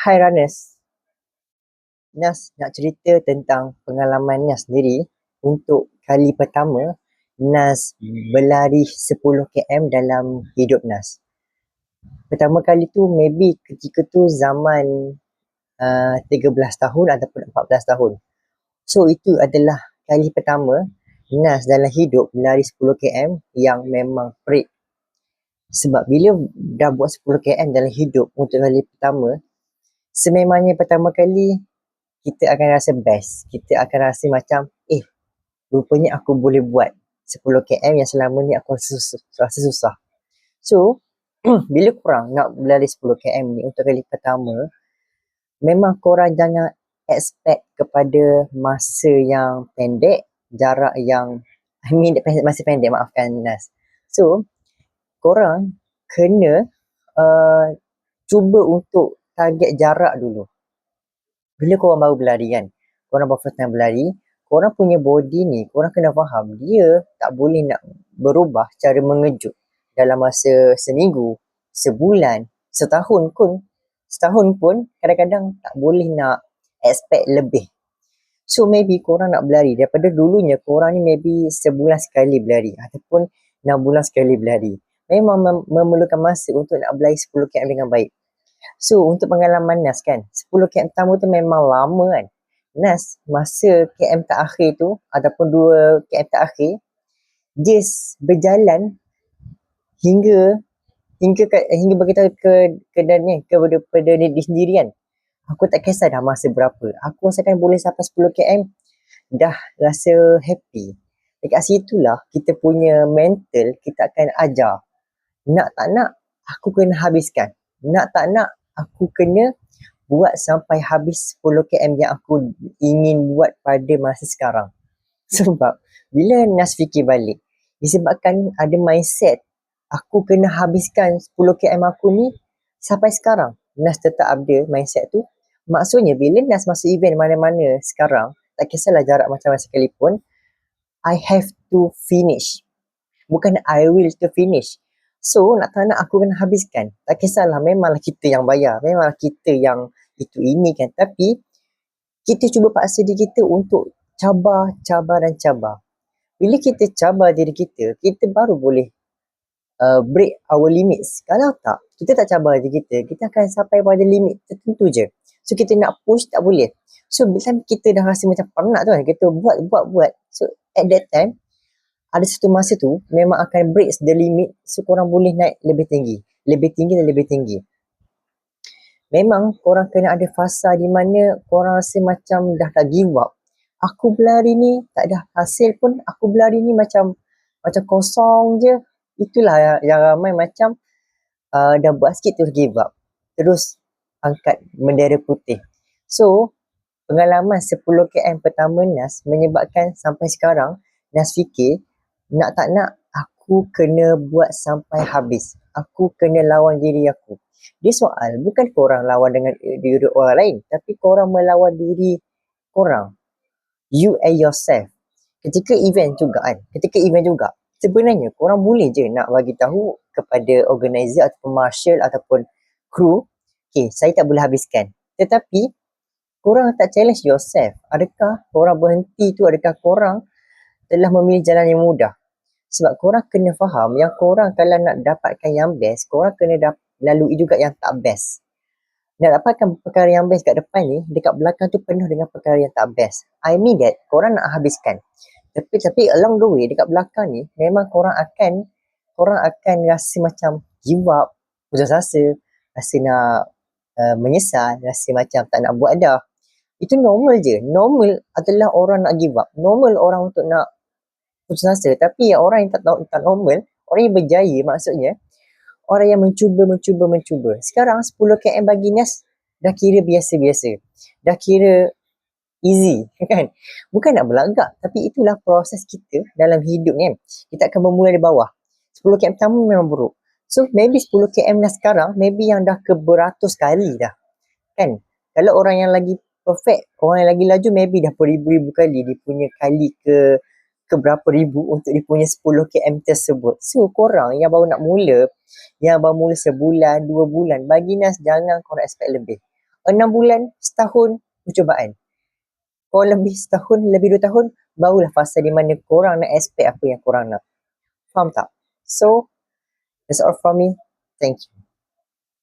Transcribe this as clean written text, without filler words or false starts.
Hai Ranes, Nas nak cerita tentang pengalaman Nas sendiri untuk kali pertama Nas berlari 10 km dalam hidup Nas. Pertama kali tu maybe ketika tu zaman 13 tahun ataupun 14 tahun. So itu adalah kali pertama Nas dalam hidup berlari 10 km yang memang perik. Sebab bila dah buat 10 km dalam hidup untuk kali pertama, sememangnya pertama kali kita akan rasa best. Kita akan rasa macam, rupanya aku boleh buat 10 km yang selama ni aku rasa susah. So, bila korang nak berlari 10 km ni untuk kali pertama, memang korang jangan expect kepada masa yang pendek, jarak yang, masa pendek, maafkan Nas. So, korang kena cuba untuk target jarak dulu. Bila korang baru berlari kan, korang baru first time berlari, korang punya body ni, korang kena faham, dia tak boleh nak berubah secara mengejut dalam masa seminggu, sebulan, setahun pun kadang-kadang tak boleh nak expect lebih. So maybe korang nak berlari, daripada dulunya korang ni maybe sebulan sekali berlari ataupun 6 bulan sekali berlari. Memang memerlukan masa untuk nak berlari 10 km dengan baik. So untuk pengalaman Nas kan, 10 km pertama tu memang lama kan. Nas masa km terakhir tu ataupun 2 km terakhir, dia berjalan hingga bagi tahu kepada diri sendiri kan. Aku tak kisah dah masa berapa. Aku rasakan boleh sampai 10 km dah rasa happy. Dekat situlah kita punya mental kita akan ajar. Nak tak nak aku kena habiskan. Nak tak nak aku kena buat sampai habis 10 km yang aku ingin buat pada masa sekarang. Sebab bila Nas fikir balik, disebabkan ada mindset aku kena habiskan 10 km aku ni sampai sekarang, Nas tetap ada mindset tu. Maksudnya bila Nas masuk event mana-mana sekarang, tak kisahlah jarak macam mana sekalipun, I have to finish. Bukan I will to finish. So, nak tak nak aku kena habiskan. Tak kisahlah, memanglah kita yang bayar. Memanglah kita yang itu ini kan. Tapi, kita cuba paksa diri kita untuk cabar. Bila kita cabar diri kita, kita baru boleh break our limits. Kalau tak, kita tak cabar diri kita, kita akan sampai pada limit tertentu je. So, kita nak push, tak boleh. So, bila kita dah rasa macam penat tu kan, kita buat. So, at that time, ada satu masa tu memang akan break the limit. So korang boleh naik lebih tinggi. Memang korang kena ada fasa di mana korang rasa macam dah tak give up. Aku berlari ni tak ada hasil pun, aku berlari ni macam kosong je. Itulah yang ramai macam dah buat sikit terus give up, terus angkat bendera putih. So pengalaman 10 km pertama Nas menyebabkan sampai sekarang Nas fikir, nak tak nak aku kena buat sampai habis. Aku kena lawan diri aku. Dia soal bukan korang lawan dengan diri orang lain, tapi korang melawan diri korang. You and yourself. Ketika event juga, sebenarnya korang boleh je nak bagi tahu kepada organizer ataupun marshal ataupun kru, saya tak boleh habiskan. Tetapi korang tak challenge yourself. Adakah korang berhenti tu, adakah korang telah memilih jalan yang mudah? Sebab korang kena faham yang korang kalau nak dapatkan yang best, korang kena lalui juga yang tak best. Nak dapatkan perkara yang best kat depan ni, dekat belakang tu penuh dengan perkara yang tak best. I mean that, korang nak habiskan. Tapi along the way, dekat belakang ni, memang korang akan rasa macam give up, putus asa, rasa nak menyesal, rasa macam tak nak buat dah. Itu normal je. Normal adalah orang nak give up. Normal orang untuk nak putus asa. Tapi orang yang tak normal, orang yang berjaya maksudnya, orang yang mencuba. Sekarang 10 km bagi Nas dah kira biasa-biasa. Dah kira easy kan. Bukan nak berlagak, tapi itulah proses kita dalam hidup ni kan. Kita akan bermula dari bawah. 10 km pertama memang buruk. So maybe 10 km dah sekarang, maybe yang dah ke beratus kali dah. Kan? Kalau orang yang lagi perfect, orang yang lagi laju maybe dah beribu-ribu kali dia punya kali ke berapa ribu untuk dia punya 10 km tersebut. So korang yang baru nak mula, yang baru mula sebulan, 2 bulan, bagi Nas jangan korang expect lebih. 6 bulan, setahun percubaan. Kalau lebih setahun, lebih 2 tahun, barulah fasa di mana korang nak expect apa yang korang nak. Faham tak? So, that's all from me. Thank you.